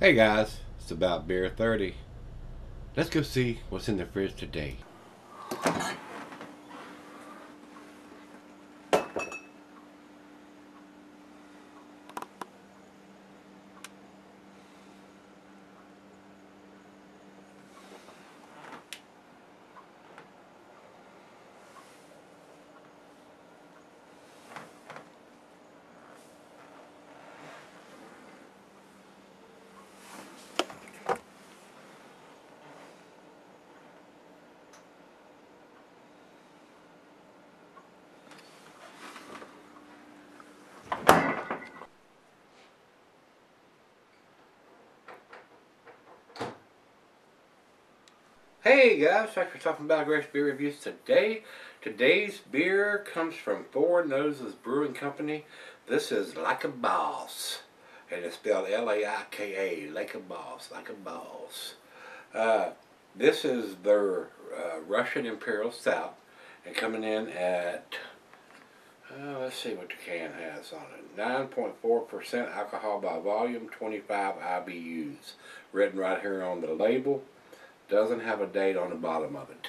Hey guys, it's about beer 30. Let's go see what's in the fridge today. Hey guys, thanks for talking about Gregsbeerreviews today. Today's beer comes from Four Noses Brewing Company. This is Laika, and it's spelled L-A-I-K-A, Laika. This is their Russian Imperial Stout, and coming in at, let's see what the can has on it. 9.4% alcohol by volume, 25 IBUs. Written right here on the label. Doesn't have a date on the bottom of it.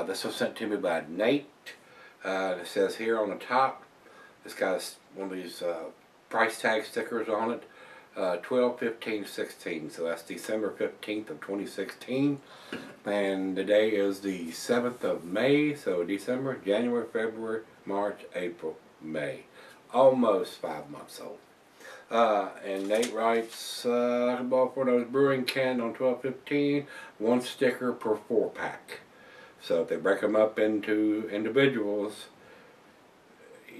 This was sent to me by Nate. It says here on the top, it's got one of these price tag stickers on it. 12/15/16, so that's December 15th of 2016. And today is the 7th of May, so December, January, February, March, April, May. Almost 5 months old. And Nate writes, ball for those brewing can on 12/15, one sticker per 4-pack. So if they break them up into individuals,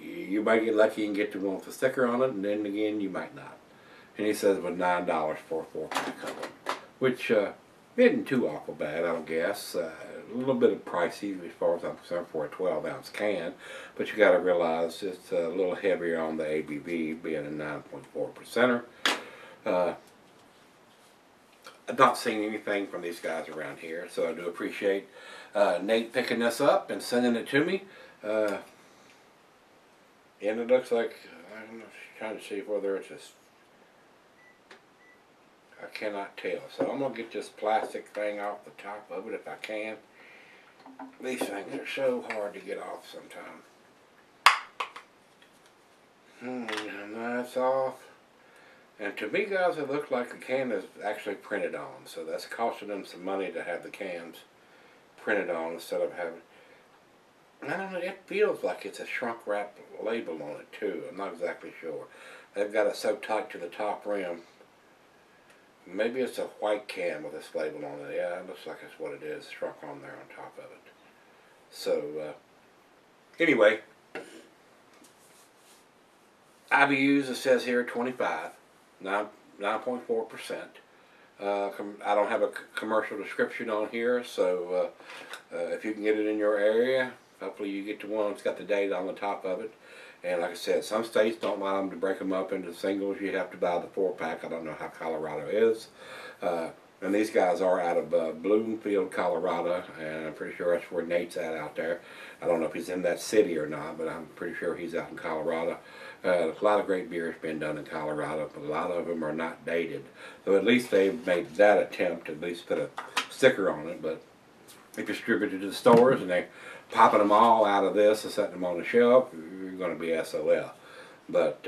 you might get lucky and get the one with the sticker on it, and then again you might not. And he says it was $9 for a 4-pack of them, which isn't too awful bad, I don't guess. A little bit of pricey as far as I'm concerned for a 12-ounce can, but you got to realize it's a little heavier on the ABV, being a 9.4%er. I've not seen anything from these guys around here, so I do appreciate Nate picking this up and sending it to me. And it looks like, I'm trying to see whether it's just, I cannot tell. So I'm going to get this plastic thing off the top of it if I can. These things are so hard to get off sometimes. And that's off. And to me, guys, it looks like the can is actually printed on. So that's costing them some money to have the cans printed on instead of having... I don't know, it feels like it's a shrunk wrap label on it too. I'm not exactly sure. They've got it so tight to the top rim. Maybe it's a white can with this label on it. Yeah, it looks like it's what it is, shrunk on there on top of it. So, anyway, IBUs, it says here 25, 9.4%. I don't have a commercial description on here, so if you can get it in your area, hopefully you get the one that's got the date on the top of it. And like I said, some states don't allow them to break them up into singles. You have to buy the 4-pack. I don't know how Colorado is. And these guys are out of Bloomfield, Colorado, and I'm pretty sure that's where Nate's at out there. I don't know if he's in that city or not, but I'm pretty sure he's out in Colorado. A lot of great beer has been done in Colorado, but a lot of them are not dated. So at least they've made that attempt to at least put a sticker on it, but they distributed to the stores and they're popping them all out of this and setting them on the shelf. You're going to be SOL. But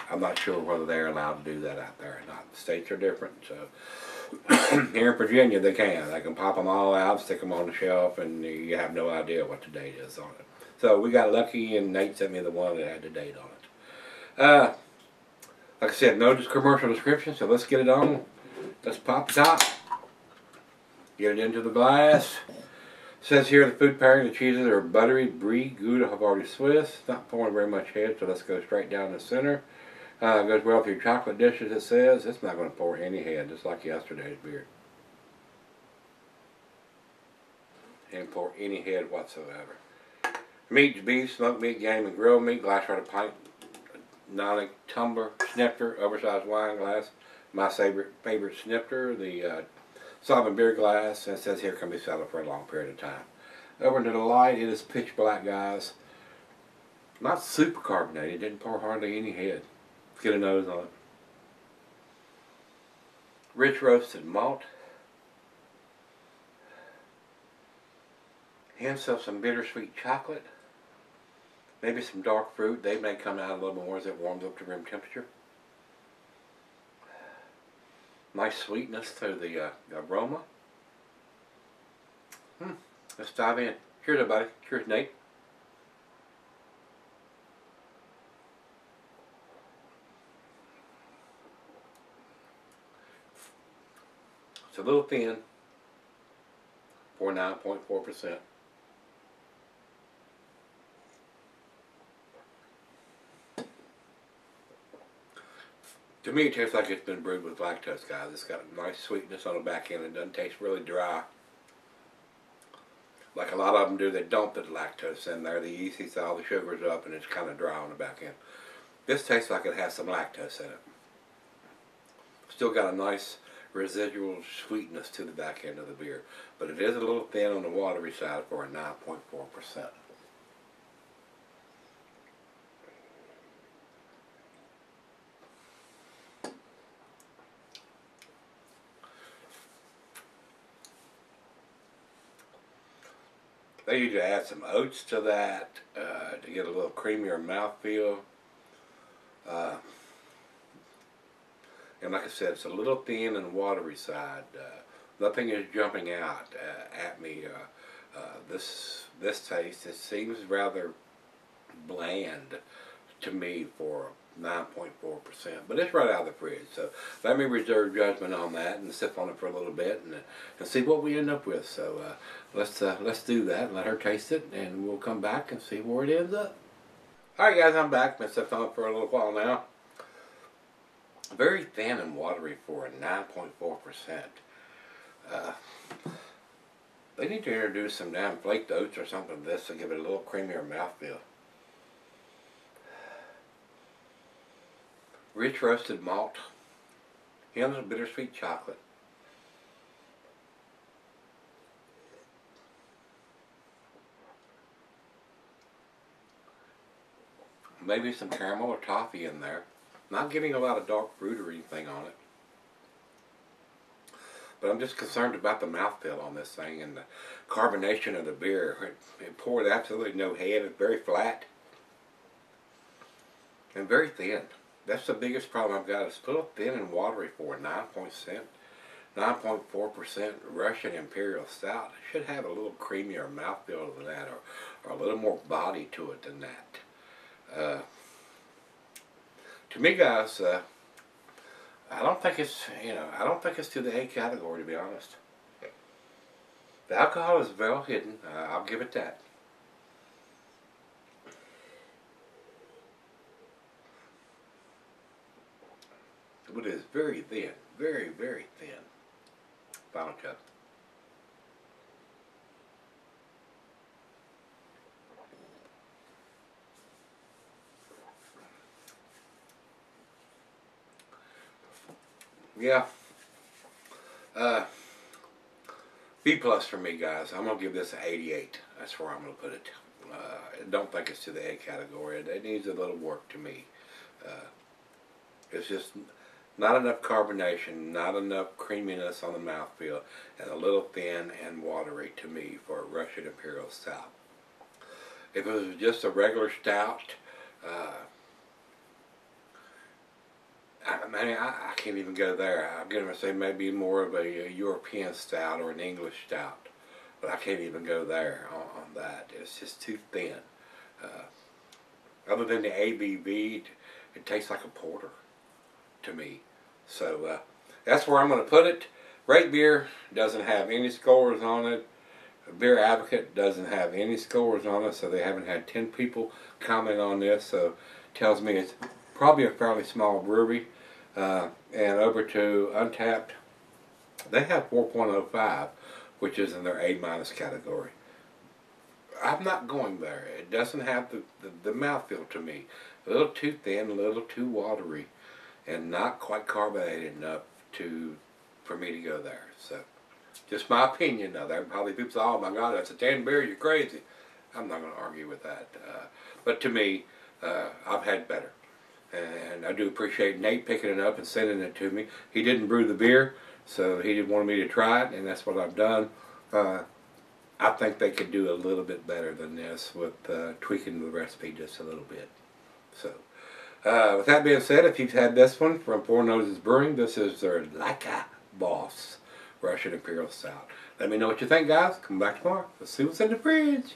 I'm not sure whether they're allowed to do that out there or not. The states are different. So here in Virginia, they can. They can pop them all out, stick them on the shelf, and you have no idea what the date is on it. So we got lucky, and Nate sent me the one that had the date on it. Like I said, no commercial description, so let's get it on. Let's pop the top. Get it into the glass. It says here the food pairing, the cheeses are buttery, brie, Gouda, Havarti Swiss. Not pouring very much head, so let's go straight down the center. Goes well with your chocolate dishes, it says. It's not going to pour any head, just like yesterday's beer. Didn't pour any head whatsoever. Meat, beef, smoked meat, game and grilled meat, glass right a pint, Nonic tumbler, snifter, oversized wine glass. My favorite snifter, the solvent beer glass, and it says here can be settled for a long period of time. Over into the light, it is pitch black, guys. Not super carbonated, didn't pour hardly any head. Let's get a nose on it. Rich roasted malt. Hints of some bittersweet chocolate. Maybe some dark fruit. They may come out a little more as it warms up to room temperature. Nice sweetness to the aroma. Let's dive in. Cheers, everybody. Cheers, Nate. It's a little thin for 9.4%. To me, it tastes like it's been brewed with lactose, guys. It's got a nice sweetness on the back end. It doesn't taste really dry, like a lot of them do. They don't put lactose in there. The yeast eats all the sugars up, and it's kind of dry on the back end. This tastes like it has some lactose in it. Still got a nice residual sweetness to the back end of the beer, but it is a little thin on the watery side for a 9.4%. They usually add some oats to that to get a little creamier mouthfeel. And like I said, it's a little thin and watery side. Nothing is jumping out at me. This taste, it seems rather bland to me for 9.4%, but it's right out of the fridge. So let me reserve judgment on that and sip on it for a little bit and see what we end up with. So let's do that and let her taste it, and we'll come back and see where it ends up. All right, guys, I'm back. Been sipping on it for a little while now. Very thin and watery for a 9.4%. They need to introduce some damn flaked oats or something to this to give it a little creamier mouthfeel. Rich roasted malt. Hints of bittersweet chocolate. Maybe some caramel or toffee in there. Not getting a lot of dark fruit or anything on it. But I'm just concerned about the mouthfeel on this thing and the carbonation of the beer. It poured absolutely no head. It's very flat. And very thin. That's the biggest problem I've got. It's a little thin and watery for a 9.4% Russian Imperial Stout. It should have a little creamier mouthfeel than that, or a little more body to it than that. To me, guys, I don't think it's to the A category, to be honest. The alcohol is well hidden. I'll give it that. But it is very thin, very, very thin. Final cup. Yeah. B plus for me, guys. I'm going to give this an 88. That's where I'm going to put it. I don't think it's to the A category. It needs a little work to me. It's just not enough carbonation, not enough creaminess on the mouthfeel, and a little thin and watery to me for a Russian Imperial Stout. If it was just a regular stout, I can't even go there. I'm going to say maybe more of a European stout or an English stout, but I can't even go there on that. It's just too thin. Other than the ABV, it tastes like a porter to me. So that's where I'm going to put it. Rate Beer doesn't have any scores on it. Beer Advocate doesn't have any scores on it, so they haven't had 10 people comment on this. So tells me it's probably a fairly small brewery. And over to Untapped, they have 4.05, which is in their A- category. I'm not going there. It doesn't have the mouthfeel to me. A little too thin, a little too watery, and not quite carbonated enough for me to go there. So, just my opinion. Now, there probably people say, "Oh my God, that's a 10 beer. You're crazy." I'm not going to argue with that. But to me, I've had better. And I do appreciate Nate picking it up and sending it to me. He didn't brew the beer, so he didn't want me to try it, and that's what I've done. I think they could do a little bit better than this with tweaking the recipe just a little bit. So, with that being said, if you've had this one from Four Noses Brewing, this is their Laika Boss Russian Imperial Stout. Let me know what you think, guys. Come back tomorrow. Let's see what's in the fridge.